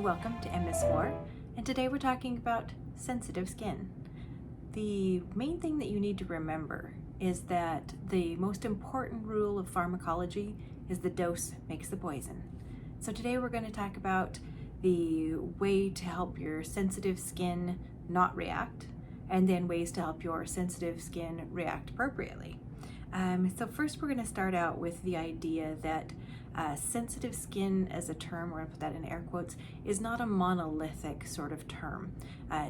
and welcome to MS4, and today we're talking about sensitive skin. The main thing that you need to remember is that the most important rule of pharmacology is the dose makes the poison. So today we're going to talk about the way to help your sensitive skin not react, and then ways to help your sensitive skin react appropriately. So first we're going to start out with the idea that sensitive skin as a term, we're going to put that in air quotes, is not a monolithic sort of term.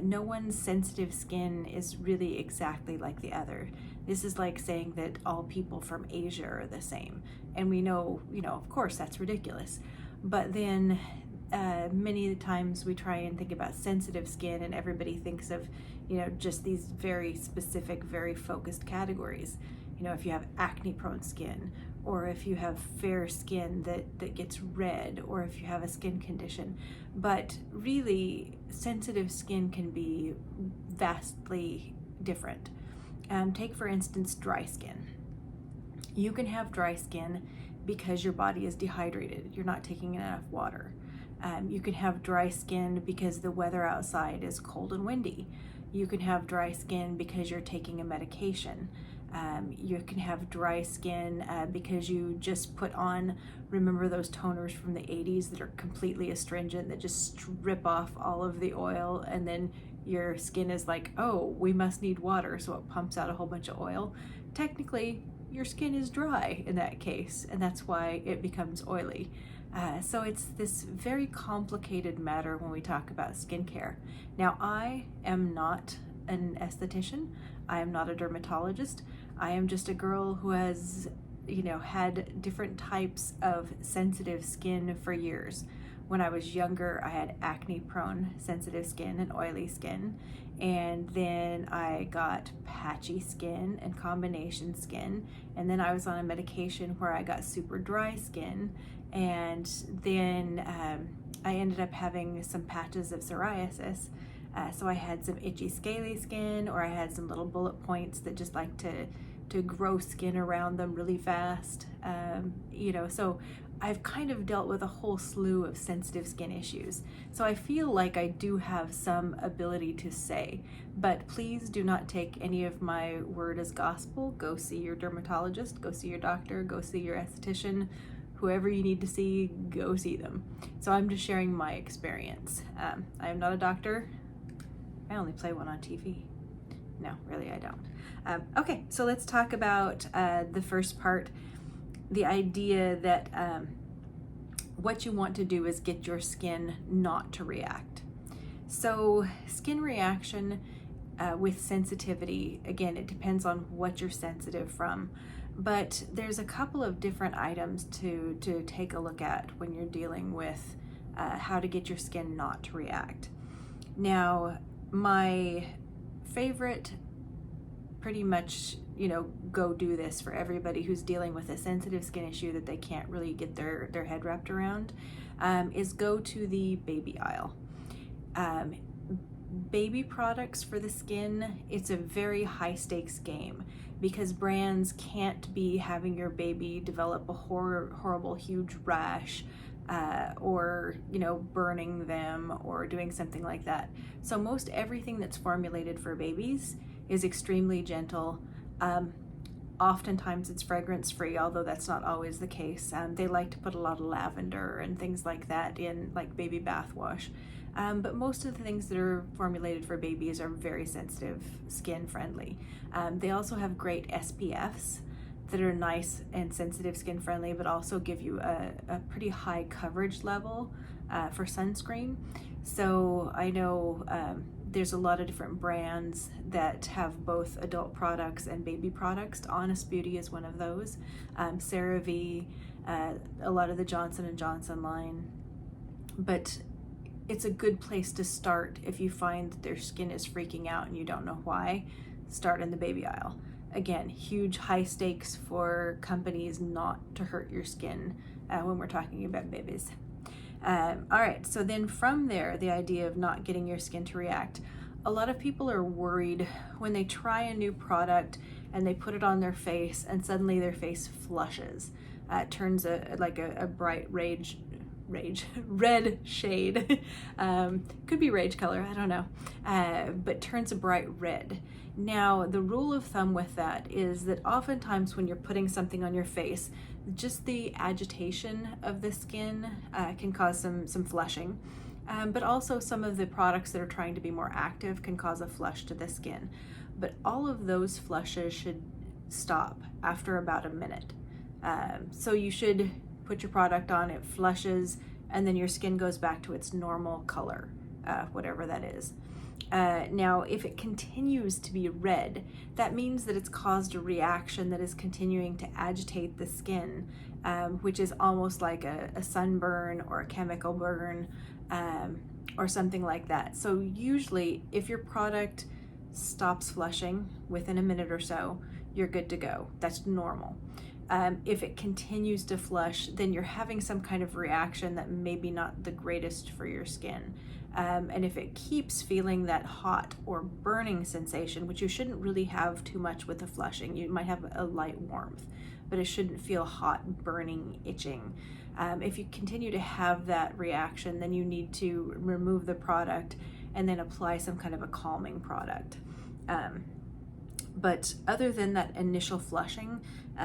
No one's sensitive skin is really exactly like the other. This is like saying that all people from Asia are the same. And we know, of course that's ridiculous. But then many times we try and think about sensitive skin and everybody thinks of, just these very specific, very focused categories. If you have acne prone skin, or if you have fair skin that gets red, or if you have a skin condition. But really, sensitive skin can be vastly different. Take for instance, dry skin. You can have dry skin because your body is dehydrated. You're not taking enough water. You can have dry skin because the weather outside is cold and windy. You can have dry skin because you're taking a medication. You can have dry skin because you just put on, remember those toners from the 80s that are completely astringent, that just strip off all of the oil, and then your skin is like, oh, we must need water, so it pumps out a whole bunch of oil. Technically, your skin is dry in that case, and that's why it becomes oily. So it's this very complicated matter when we talk about skincare. Now, I am not an esthetician. I am not a dermatologist. I am just a girl who has, had different types of sensitive skin for years. When I was younger, I had acne-prone sensitive skin and oily skin. And then I got patchy skin and combination skin. And then I was on a medication where I got super dry skin. And then I ended up having some patches of psoriasis. So I had some itchy scaly skin, or I had some little bullet points that just like to grow skin around them really fast. So I've kind of dealt with a whole slew of sensitive skin issues. So I feel like I do have some ability to say, but please do not take any of my word as gospel. Go see your dermatologist, go see your doctor, go see your esthetician, whoever you need to see, go see them. So I'm just sharing my experience. I am not a doctor. I only play one on TV. No, really I don't. Okay, so let's talk about the first part, the idea that what you want to do is get your skin not to react. So skin reaction with sensitivity, again, it depends on what you're sensitive from, but there's a couple of different items to take a look at when you're dealing with how to get your skin not to react. Now, my favorite, pretty much, go do this for everybody who's dealing with a sensitive skin issue that they can't really get their head wrapped around, is go to the baby aisle. Baby products for the skin, it's a very high stakes game because brands can't be having your baby develop a horrible huge rash, or burning them or doing something like that. So most everything that's formulated for babies is extremely gentle. Oftentimes it's fragrance free, although that's not always the case. They like to put a lot of lavender and things like that in, like baby bath wash. But most of the things that are formulated for babies are very sensitive skin friendly. They also have great SPFs that are nice and sensitive skin friendly, but also give you a pretty high coverage level for sunscreen. So I know there's a lot of different brands that have both adult products and baby products. Honest Beauty is one of those. Cerave, a lot of the Johnson & Johnson line. But it's a good place to start if you find that their skin is freaking out and you don't know why. Start in the baby aisle. Again, huge high stakes for companies not to hurt your skin when we're talking about babies. All right, so then from there, the idea of not getting your skin to react. A lot of people are worried when they try a new product and they put it on their face and suddenly their face flushes. It turns like a bright red shade. Could be rage color, I don't know, but turns a bright red. Now, the rule of thumb with that is that oftentimes when you're putting something on your face, just the agitation of the skin can cause some flushing. But also some of the products that are trying to be more active can cause a flush to the skin. But all of those flushes should stop after about a minute. So you should put your product on, it flushes, and then your skin goes back to its normal color, whatever that is. Now, if it continues to be red, that means that it's caused a reaction that is continuing to agitate the skin, which is almost like a sunburn or a chemical burn, or something like that. So usually, if your product stops flushing within a minute or so, you're good to go. That's normal. If it continues to flush, then you're having some kind of reaction that may be not the greatest for your skin. And if it keeps feeling that hot or burning sensation, which you shouldn't really have too much with the flushing, you might have a light warmth, but it shouldn't feel hot, burning, itching. If you continue to have that reaction, then you need to remove the product and then apply some kind of a calming product. But other than that initial flushing,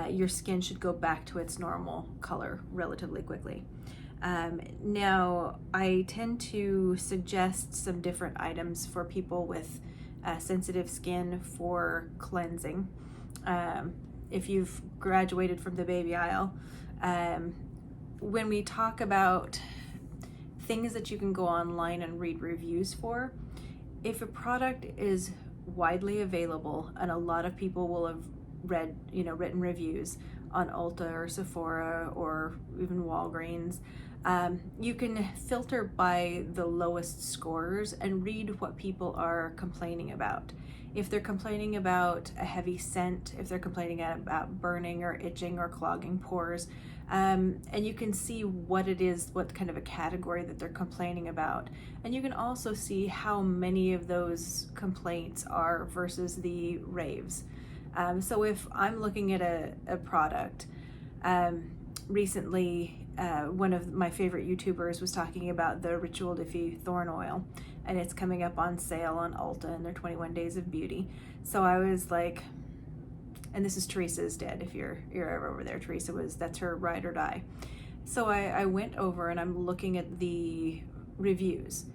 your skin should go back to its normal color relatively quickly. Now, I tend to suggest some different items for people with sensitive skin for cleansing. If you've graduated from the baby aisle, when we talk about things that you can go online and read reviews for, if a product is widely available and a lot of people will have written reviews on Ulta or Sephora or even Walgreens, you can filter by the lowest scores and read what people are complaining about. If they're complaining about a heavy scent, if they're complaining about burning or itching or clogging pores, and you can see what it is, what kind of a category that they're complaining about. And you can also see how many of those complaints are versus the raves. So if I'm looking at a product, recently one of my favorite YouTubers was talking about the Ritual Diffy Thorn Oil, and it's coming up on sale on Ulta in their 21 Days of Beauty. So I was like, and this is Teresa's dead, if you're ever over there. That's her ride or die. So I went over and I'm looking at the reviews,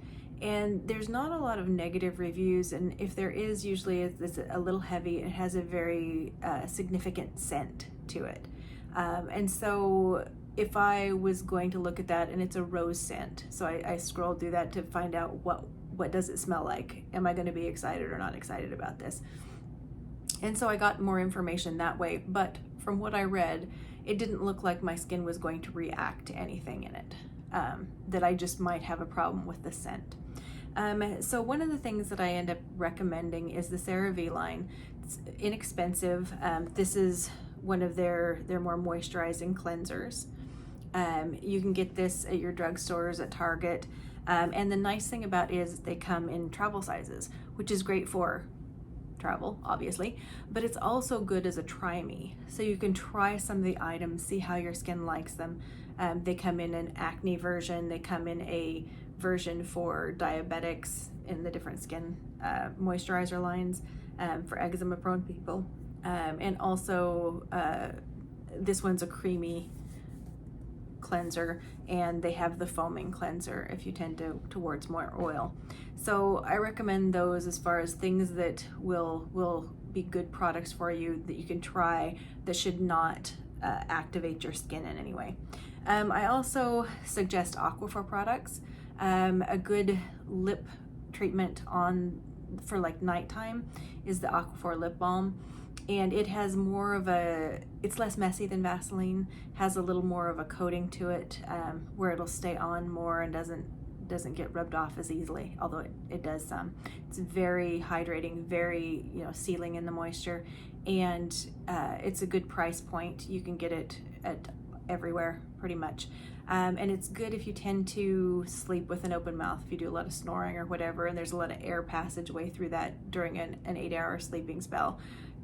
and there's not a lot of negative reviews, and if there is, usually it's a little heavy. It has a very significant scent to it. And so if I was going to look at that, and it's a rose scent, so I scrolled through that to find out what does it smell like? Am I going to be excited or not excited about this? And so I got more information that way, but from what I read, it didn't look like my skin was going to react to anything in it, that I just might have a problem with the scent. So one of the things that I end up recommending is the Cerave line. It's inexpensive. This is one of their more moisturizing cleansers. You can get this at your drugstores, at Target. And the nice thing about it is they come in travel sizes, which is great for travel, obviously, but it's also good as a try me. So you can try some of the items, see how your skin likes them. They come in an acne version, they come in a version for diabetics in the different skin moisturizer lines, for eczema prone people. And also this one's a creamy cleanser, and they have the foaming cleanser if you tend towards more oil. So I recommend those as far as things that will be good products for you that you can try that should not activate your skin in any way. I also suggest Aquaphor products. A good lip treatment for like nighttime is the Aquaphor lip balm. And it has more of it's less messy than Vaseline, has a little more of a coating to it, where it'll stay on more and doesn't get rubbed off as easily, although it does some. It's very hydrating, very sealing in the moisture, and it's a good price point. You can get it at everywhere pretty much. And it's good if you tend to sleep with an open mouth, if you do a lot of snoring or whatever, and there's a lot of air passageway through that during an 8-hour sleeping spell.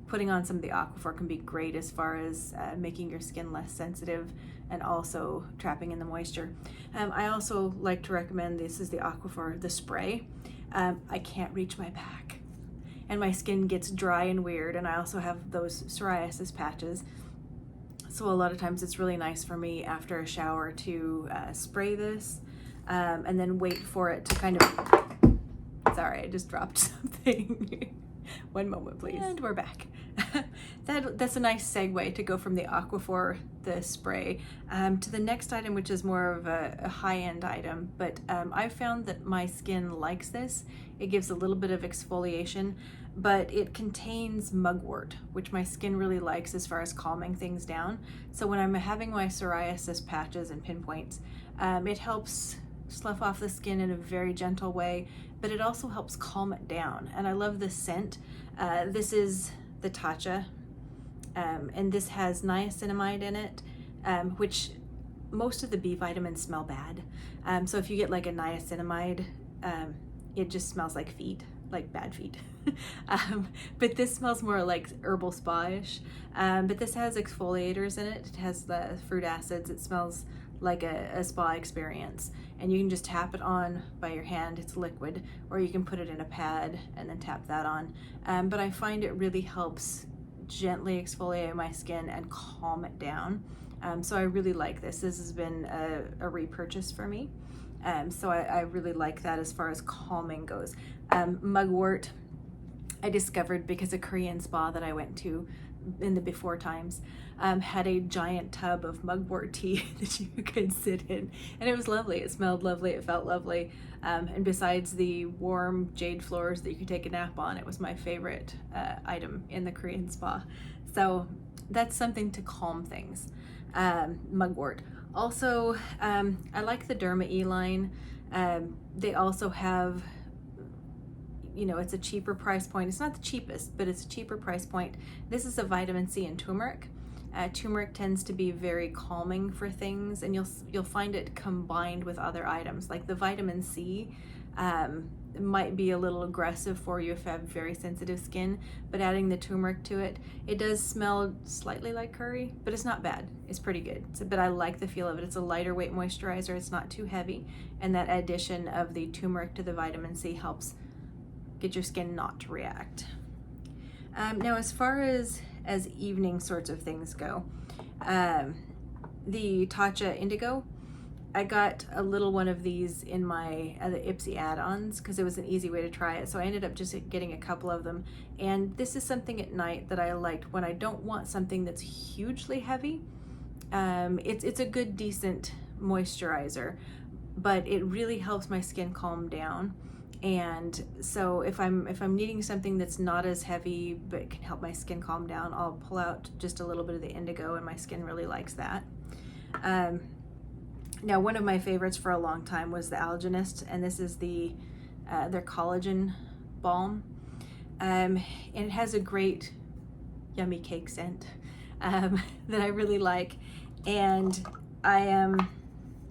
putting on some of the Aquaphor can be great as far as making your skin less sensitive and also trapping in the moisture. I also like to recommend, this is the Aquaphor, the spray. I can't reach my back and my skin gets dry and weird, and I also have those psoriasis patches. So a lot of times it's really nice for me after a shower to spray this and then wait for it to kind of, sorry, I just dropped something. One moment, please. And we're back. That's a nice segue to go from the Aquaphor, the spray, to the next item, which is more of a high-end item. But I found that my skin likes this. It gives a little bit of exfoliation, but it contains mugwort, which my skin really likes as far as calming things down. So when I'm having my psoriasis patches and pinpoints, it helps slough off the skin in a very gentle way, but it also helps calm it down. And I love the scent. This is the Tatcha, and this has niacinamide in it, which most of the B vitamins smell bad. So if you get like a niacinamide, it just smells like feet, like bad feet. But this smells more like herbal spa-ish. But this has exfoliators in it. It has the fruit acids. It smells like a spa experience, and you can just tap it on by your hand. It's liquid, or you can put it in a pad and then tap that on. But I find it really helps gently exfoliate my skin and calm it down. So I really like this. This has been a repurchase for me. So I really like that as far as calming goes. Mugwort, I discovered because a Korean spa that I went to in the before times had a giant tub of mugwort tea that you could sit in, and it was lovely. It smelled lovely, it felt lovely, and besides the warm jade floors that you could take a nap on, it was my favorite item in the Korean spa. So that's something to calm things. Mugwort. Also, I like the Derma-E line. They also have, you know, it's a cheaper price point. It's not the cheapest, but it's a cheaper price point. This is a vitamin C and turmeric. Turmeric tends to be very calming for things, and you'll find it combined with other items. Like the vitamin C might be a little aggressive for you if you have very sensitive skin, but adding the turmeric to it, it does smell slightly like curry, but it's not bad. It's pretty good. But I like the feel of it. It's a lighter weight moisturizer. It's not too heavy, and that addition of the turmeric to the vitamin C helps get your skin not to react. Now, as far as evening sorts of things go, the Tatcha Indigo, I got a little one of these in my the Ipsy add-ons because it was an easy way to try it. So I ended up just getting a couple of them. And this is something at night that I liked when I don't want something that's hugely heavy. It's a good, decent moisturizer, but it really helps my skin calm down. And so if I'm needing something that's not as heavy but can help my skin calm down, I'll pull out just a little bit of the indigo, and my skin really likes that. Now, one of my favorites for a long time was the Algenist, and this is their Collagen Balm, and it has a great yummy cake scent that I really like. And I am,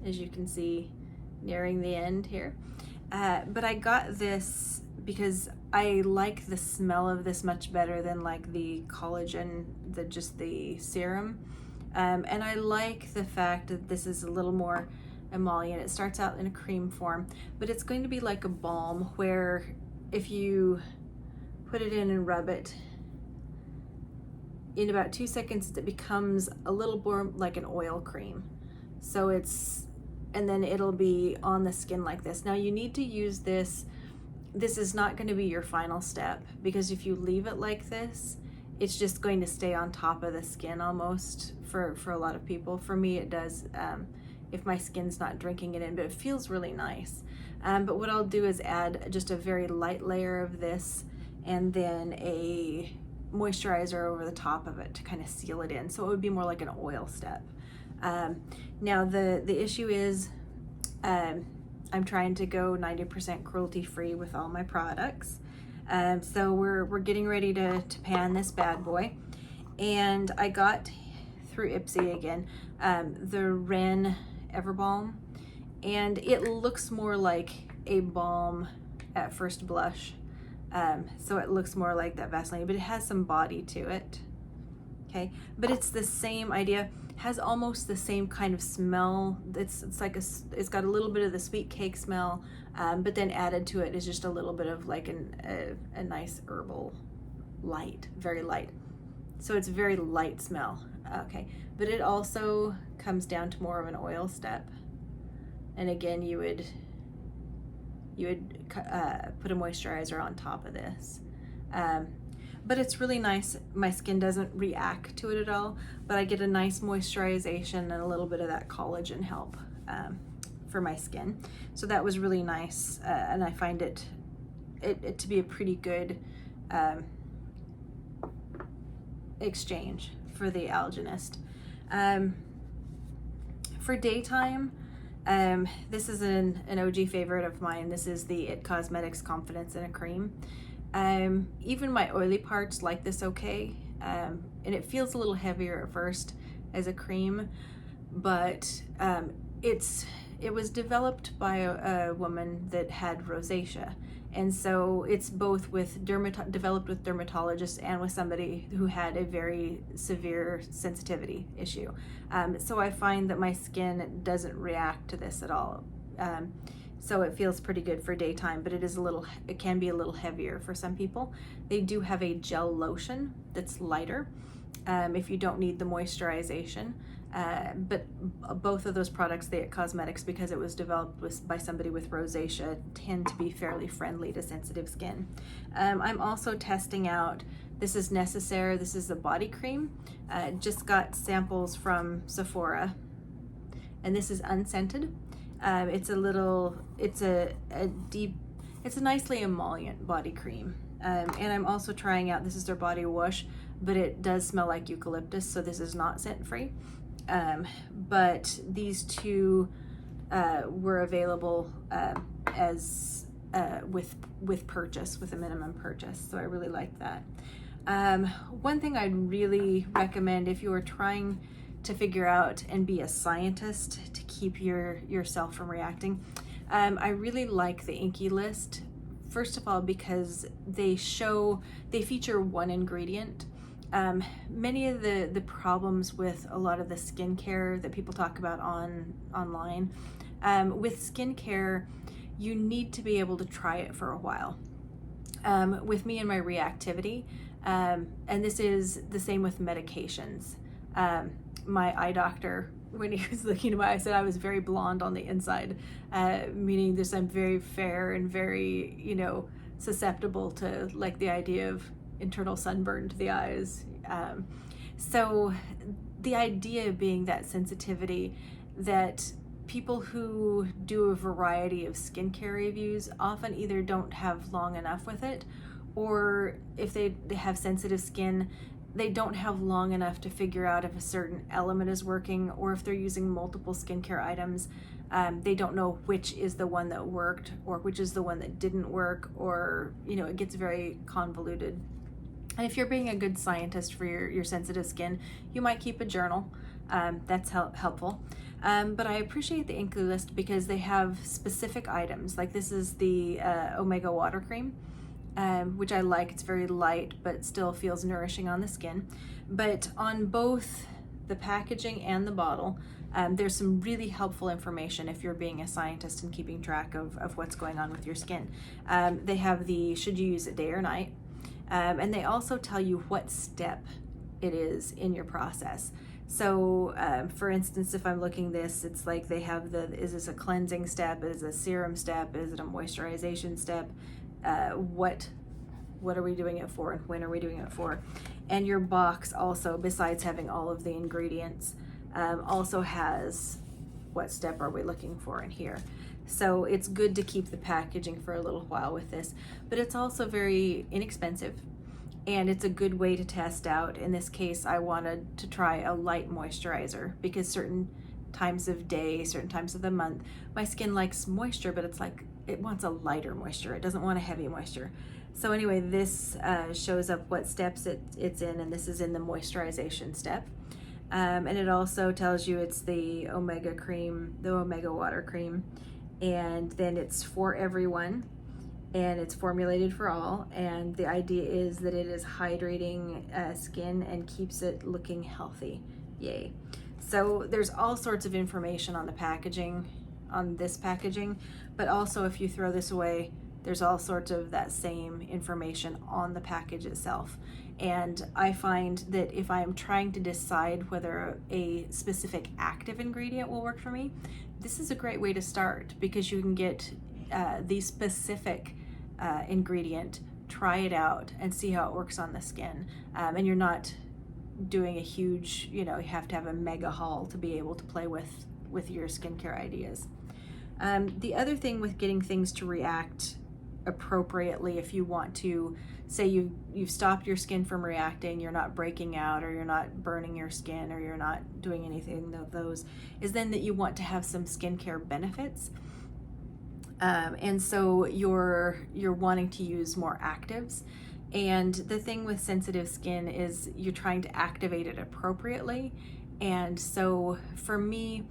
as you can see, nearing the end here. But I got this because I like the smell of this much better than like the collagen, just the serum. And I like the fact that this is a little more emollient. It starts out in a cream form, but it's going to be like a balm where if you put it in and rub it, in about 2 seconds, it becomes a little more like an oil cream. So and then it'll be on the skin like this. Now you need to use this. This is not going to be your final step, because if you leave it like this, it's just going to stay on top of the skin almost for a lot of people. For me, it does if my skin's not drinking it in, but it feels really nice. But what I'll do is add just a very light layer of this and then a moisturizer over the top of it to kind of seal it in. So it would be more like an oil step. Now the issue is I'm trying to go 90% cruelty free with all my products. So we're getting ready to pan this bad boy, and I got through Ipsy again the Wren Everbalm, and it looks more like a balm at first blush So it looks more like that Vaseline, but it has some body to it. Okay, but it's the same idea. Has almost the same kind of smell. It's it's got a little bit of the sweet cake smell, but then added to it is just a little bit of like a nice herbal light, very light. So it's very light smell. Okay, but it also comes down to more of an oil step. And again, you would put a moisturizer on top of this. But it's really nice. My skin doesn't react to it at all, but I get a nice moisturization and a little bit of that collagen help for my skin. So that was really nice, and I find it to be a pretty good exchange for the Algenist. For daytime, this is an OG favorite of mine. This is the It Cosmetics Confidence in a Cream. Even my oily parts like this okay, and it feels a little heavier at first as a cream, but it was developed by a woman that had rosacea, and so it's both with developed with dermatologists and with somebody who had a very severe sensitivity issue. So I find that my skin doesn't react to this at all. So it feels pretty good for daytime, but it can be a little heavier for some people. They do have a gel lotion that's lighter if you don't need the moisturization. But both of those products, the It Cosmetics, because it was developed by somebody with rosacea, tend to be fairly friendly to sensitive skin. I'm also testing out, this is Necessaire, this is a body cream. Just got samples from Sephora, and this is unscented. It's a nicely emollient body cream. And I'm also trying out, this is their body wash, but it does smell like eucalyptus, so this is not scent free. But these two were available as with purchase, with a minimum purchase, so I really like that. One thing I'd really recommend if you are trying to figure out and be a scientist to keep yourself from reacting, I really like the Inky List. First of all, because they feature one ingredient. Many of the problems with a lot of the skincare that people talk about online, with skincare, you need to be able to try it for a while. With me and my reactivity, and this is the same with medications. My eye doctor, when he was looking at my eyes, said I was very blonde on the inside, meaning this I'm very fair and very, susceptible to like the idea of internal sunburn to the eyes. So the idea being that sensitivity, that people who do a variety of skincare reviews often either don't have long enough with it, or if they have sensitive skin, they don't have long enough to figure out if a certain element is working, or if they're using multiple skincare items, they don't know which is the one that worked or which is the one that didn't work, or it gets very convoluted. And if you're being a good scientist for your sensitive skin, you might keep a journal. That's helpful. But I appreciate the Inky List because they have specific items. Like this is the Omega Water Cream, which I like. It's very light, but still feels nourishing on the skin. But on both the packaging and the bottle, there's some really helpful information if you're being a scientist and keeping track of what's going on with your skin. They have the should you use it day or night, and they also tell you what step it is in your process. So for instance, if I'm looking this, it's like they have is this a cleansing step, is it a serum step, is it a moisturization step, what are we doing it for, and when are we doing it for? And your box also, besides having all of the ingredients, also has what step are we looking for in here. So it's good to keep the packaging for a little while with this, but it's also very inexpensive, and it's a good way to test out. In this case, I wanted to try a light moisturizer because certain times of day, certain times of the month, my skin likes moisture, but it's like it wants a lighter moisture. It doesn't want a heavy moisture. So anyway, this shows up what steps it's in, and this is in the moisturization step. And it also tells you it's the Omega cream, the Omega Water Cream, and then it's for everyone. and it's formulated for all, and the idea is that it is hydrating skin and keeps it looking healthy. Yay. So there's all sorts of information on the packaging, on this packaging, but also if you throw this away, there's all sorts of that same information on the package itself. And I find that if I am trying to decide whether a specific active ingredient will work for me, this is a great way to start, because you can get the specific ingredient, try it out, and see how it works on the skin. And you're not doing a huge, you have to have a mega haul to be able to play with your skincare ideas. The other thing with getting things to react appropriately, if you want to say you've stopped your skin from reacting, you're not breaking out, or you're not burning your skin, or you're not doing anything of those, is then that you want to have some skincare benefits. And so you're wanting to use more actives. And the thing with sensitive skin is you're trying to activate it appropriately. And so for me,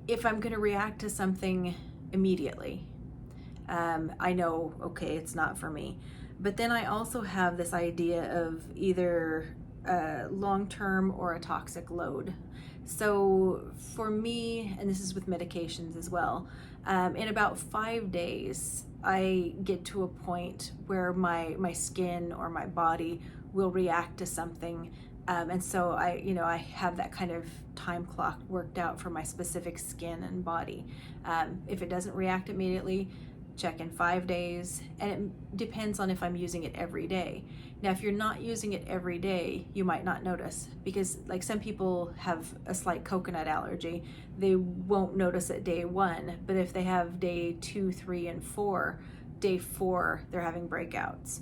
if I'm going to react to something immediately, I know, okay, it's not for me. But then I also have this idea of either long-term or a toxic load. So for me, and this is with medications as well, in about 5 days, I get to a point where my skin or my body will react to something. And so I have that kind of time clock worked out for my specific skin and body. If it doesn't react immediately, check in 5 days, and it depends on if I'm using it every day. Now, if you're not using it every day, you might not notice, because like some people have a slight coconut allergy, they won't notice it day 1, but if they have day 2, 3, and 4, day 4, they're having breakouts.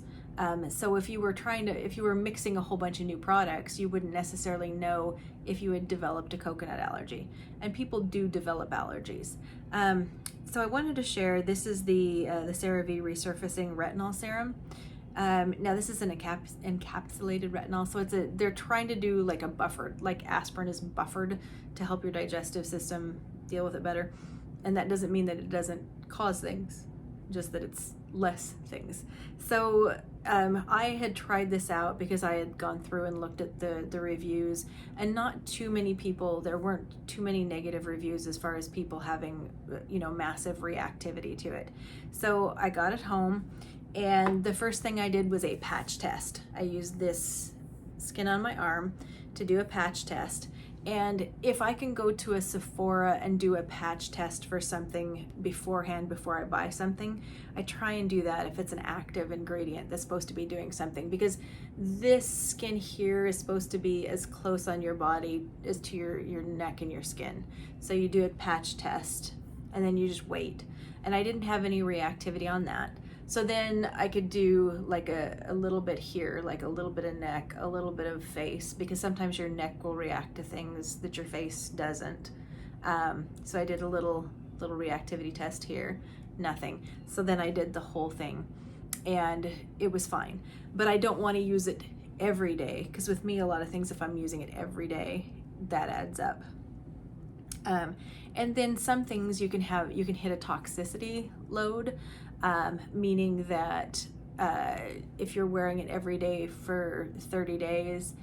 So if you were mixing a whole bunch of new products, you wouldn't necessarily know if you had developed a coconut allergy, and people do develop allergies. So I wanted to share, this is the Cerave Resurfacing Retinol Serum. Now this is an encapsulated retinol, so they're trying to do like a buffered, like aspirin is buffered to help your digestive system deal with it better. And that doesn't mean that it doesn't cause things, just that it's less things. So I had tried this out because I had gone through and looked at the reviews, and not too many people, there weren't too many negative reviews as far as people having, massive reactivity to it. So I got it home, and the first thing I did was a patch test. I used this skin on my arm to do a patch test. And if I can go to a Sephora and do a patch test for something beforehand before I buy something, I try and do that if it's an active ingredient that's supposed to be doing something, because this skin here is supposed to be as close on your body as to your neck and your skin. So you do a patch test and then you just wait. And I didn't have any reactivity on that. So then I could do like a little bit here, like a little bit of neck, a little bit of face, because sometimes your neck will react to things that your face doesn't. So I did a little reactivity test here, nothing. So then I did the whole thing, and it was fine. But I don't want to use it every day, because with me, a lot of things, if I'm using it every day, that adds up. And then some things you can hit a toxicity load. Meaning that if you're wearing it every day for 30 days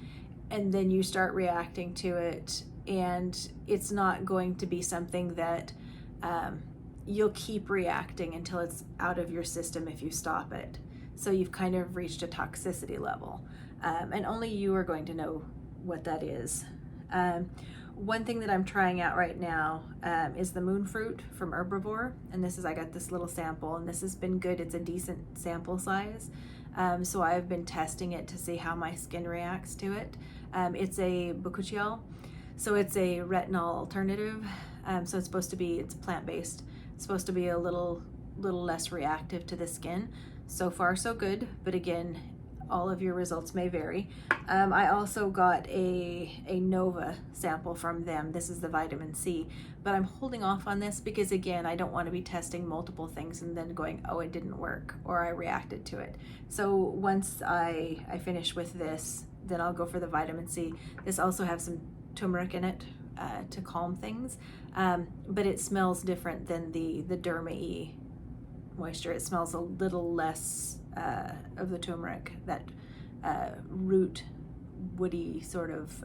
and then you start reacting to it, and it's not going to be something that you'll keep reacting until it's out of your system if you stop it. So you've kind of reached a toxicity level, and only you are going to know what that is. One thing that I'm trying out right now is the moon fruit from Herbivore, and I got this little sample, and this has been good. It's a decent sample size, so I've been testing it to see how my skin reacts to it. It's a bakuchiol, so it's a retinol alternative. So it's plant-based. It's supposed to be a little less reactive to the skin. So far, so good, but again, all of your results may vary. I also got a Nova sample from them. This is the vitamin C, but I'm holding off on this because, again, I don't want to be testing multiple things and then going, oh, it didn't work, or I reacted to it. So once I finish with this, then I'll go for the vitamin C. This also has some turmeric in it to calm things, but it smells different than the Derma-E moisture. It smells a little less of the turmeric, that root, woody sort of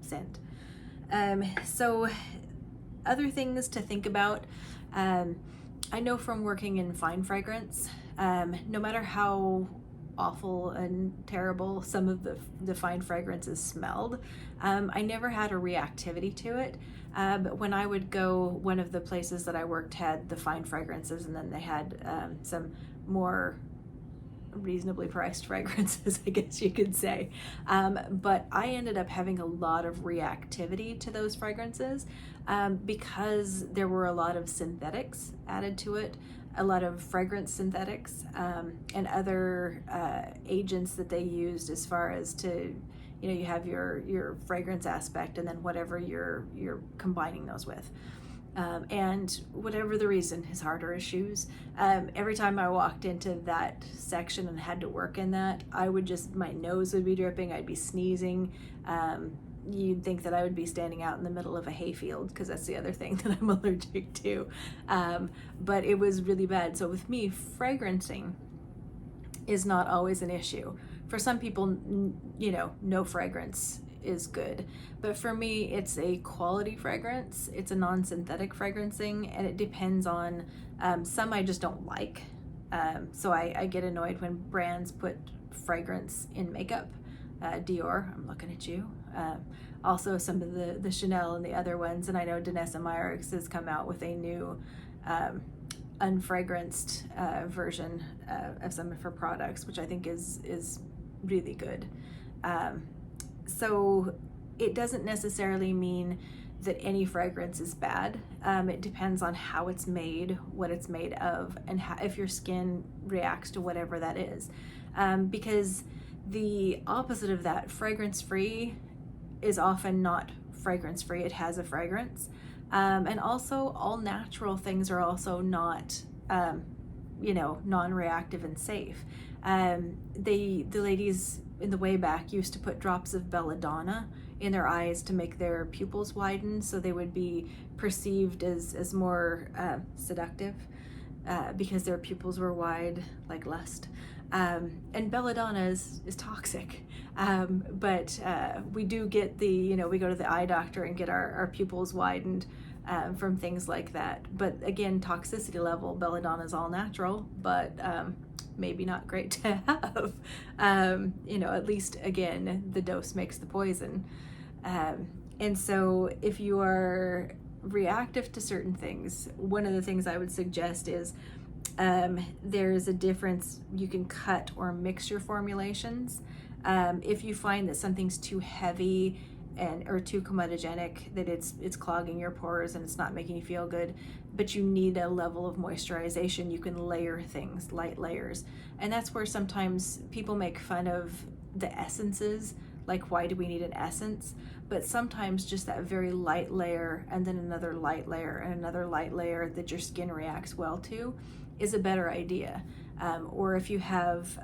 scent. So other things to think about. I know from working in fine fragrance, no matter how awful and terrible some of the fine fragrances smelled, I never had a reactivity to it. But when I would go, one of the places that I worked had the fine fragrances, and then they had some more reasonably priced fragrances, I guess you could say. But I ended up having a lot of reactivity to those fragrances because there were a lot of synthetics added to it, a lot of fragrance synthetics, and other agents that they used as far as to, you know, you have your fragrance aspect and then whatever you're combining those with. And whatever the reason, his heart or his shoes, every time I walked into that section and had to work in that, I would just, my nose would be dripping, I'd be sneezing. You'd think that I would be standing out in the middle of a hayfield, because that's the other thing that I'm allergic to. But it was really bad. So with me, fragrancing is not always an issue. For some people, you know, no fragrance is good, but for me it's a quality fragrance, it's a non-synthetic fragrancing, and it depends on some I just don't like, so I get annoyed when brands put fragrance in makeup. Dior, I'm looking at you, also some of the Chanel and the other ones, and I know Danessa Myricks has come out with a new unfragranced version of some of her products, which I think is really good. So it doesn't necessarily mean that any fragrance is bad. It depends on how it's made, what it's made of, and how, if your skin reacts to whatever that is. Because the opposite of that, fragrance-free, is often not fragrance-free. It has a fragrance. And also all natural things are also not, you know, non-reactive and safe. The ladies in the way back used to put drops of belladonna in their eyes to make their pupils widen, so they would be perceived as more seductive because their pupils were wide like lust. And belladonna is toxic, but we do get the, you know, we go to the eye doctor and get our pupils widened from things like that. But again, toxicity level, belladonna is all natural, but maybe not great to have. You know, at least again, the dose makes the poison. And so if you are reactive to certain things, one of the things I would suggest is there's a difference. You can cut or mix your formulations. If you find that something's too heavy or too comedogenic, that it's clogging your pores and it's not making you feel good, but you need a level of moisturization, you can layer things, light layers. And that's where sometimes people make fun of the essences, like why do we need an essence? But sometimes just that very light layer and then another light layer and another light layer that your skin reacts well to is a better idea. Or if you have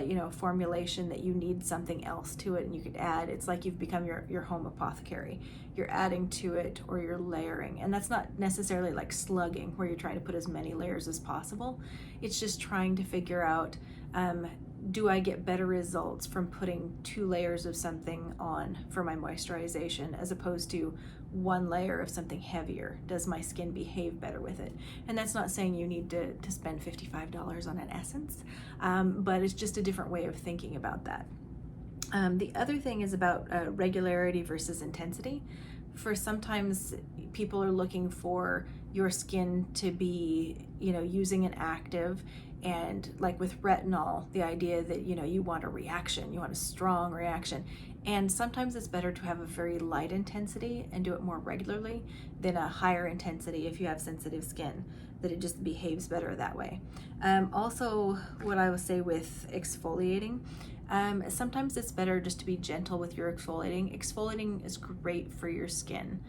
you know, formulation that you need something else to it and you could add, it's like you've become your home apothecary. You're adding to it or you're layering, and that's not necessarily like slugging where you're trying to put as many layers as possible. It's just trying to figure out, do I get better results from putting 2 layers of something on for my moisturization as opposed to 1 layer of something heavier? Does my skin behave better with it? And that's not saying you need to spend $55 on an essence, but it's just a different way of thinking about that. The other thing is about regularity versus intensity. For sometimes people are looking for your skin to be, you know, using an active, and like with retinol, the idea that, you know, you want a reaction, you want a strong reaction. And sometimes it's better to have a very light intensity and do it more regularly than a higher intensity if you have sensitive skin, that it just behaves better that way. Also, what I would say with exfoliating, sometimes it's better just to be gentle with your exfoliating. Exfoliating is great for your skin.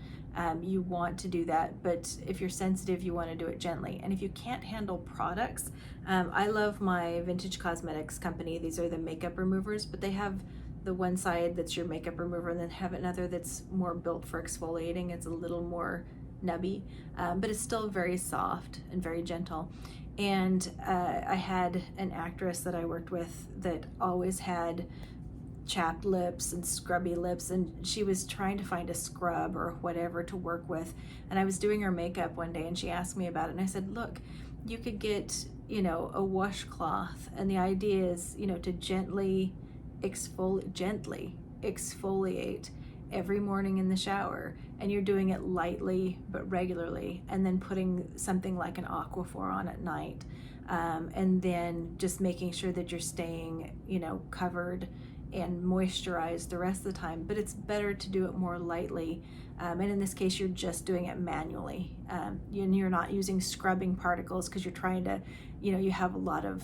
You want to do that, but if you're sensitive, you want to do it gently. And if you can't handle products, I love my Vintage Cosmetics company. These are the makeup removers, but they have the one side that's your makeup remover and then have another that's more built for exfoliating. It's a little more nubby, but it's still very soft and very gentle. And I had an actress that I worked with that always had chapped lips and scrubby lips, and she was trying to find a scrub or whatever to work with. And I was doing her makeup one day and she asked me about it, and I said, look, you could get, you know, a washcloth, and the idea is, you know, to gently exfoliate every morning in the shower, and you're doing it lightly but regularly, and then putting something like an Aquaphor on at night, and then just making sure that you're staying, you know, covered and moisturized the rest of the time. But it's better to do it more lightly, and in this case you're just doing it manually, and you're not using scrubbing particles, because you're trying to, you know, you have a lot of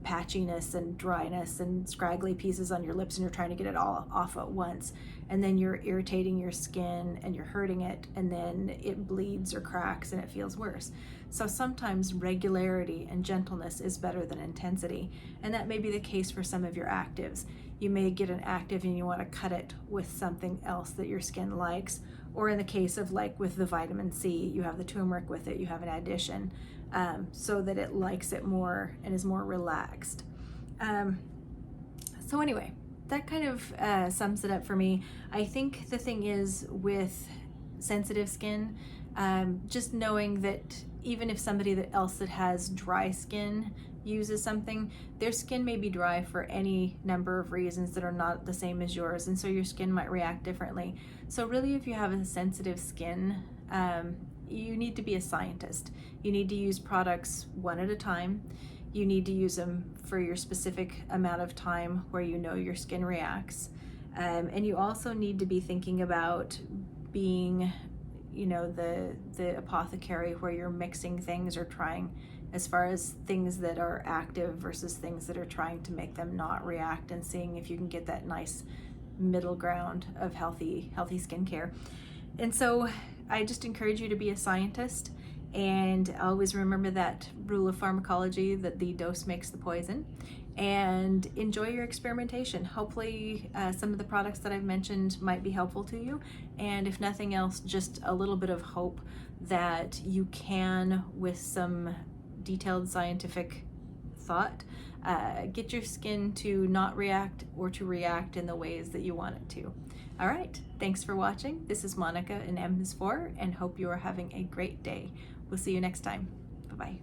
patchiness and dryness and scraggly pieces on your lips, and you're trying to get it all off at once, and then you're irritating your skin and you're hurting it, and then it bleeds or cracks and it feels worse. So sometimes regularity and gentleness is better than intensity, and that may be the case for some of your actives. You may get an active and you want to cut it with something else that your skin likes, or in the case of like with the vitamin C, you have the turmeric with it, you have an addition, so that it likes it more and is more relaxed. So anyway, that kind of sums it up for me. I think the thing is with sensitive skin, just knowing that even if somebody else that has dry skin uses something, their skin may be dry for any number of reasons that are not the same as yours, and so your skin might react differently. So really, if you have a sensitive skin, you need to be a scientist. You need to use products one at a time. You need to use them for your specific amount of time where you know your skin reacts. And you also need to be thinking about being, you know, the apothecary, where you're mixing things or trying, as far as things that are active versus things that are trying to make them not react, and seeing if you can get that nice middle ground of healthy skincare. And so I just encourage you to be a scientist, and always remember that rule of pharmacology, that the dose makes the poison, and enjoy your experimentation. Hopefully some of the products that I've mentioned might be helpful to you, and if nothing else, just a little bit of hope that you can, with some detailed scientific thought, get your skin to not react or to react in the ways that you want it to. All right, thanks for watching. This is Monica in M is 4, and hope you are having a great day. We'll see you next time. Bye-bye.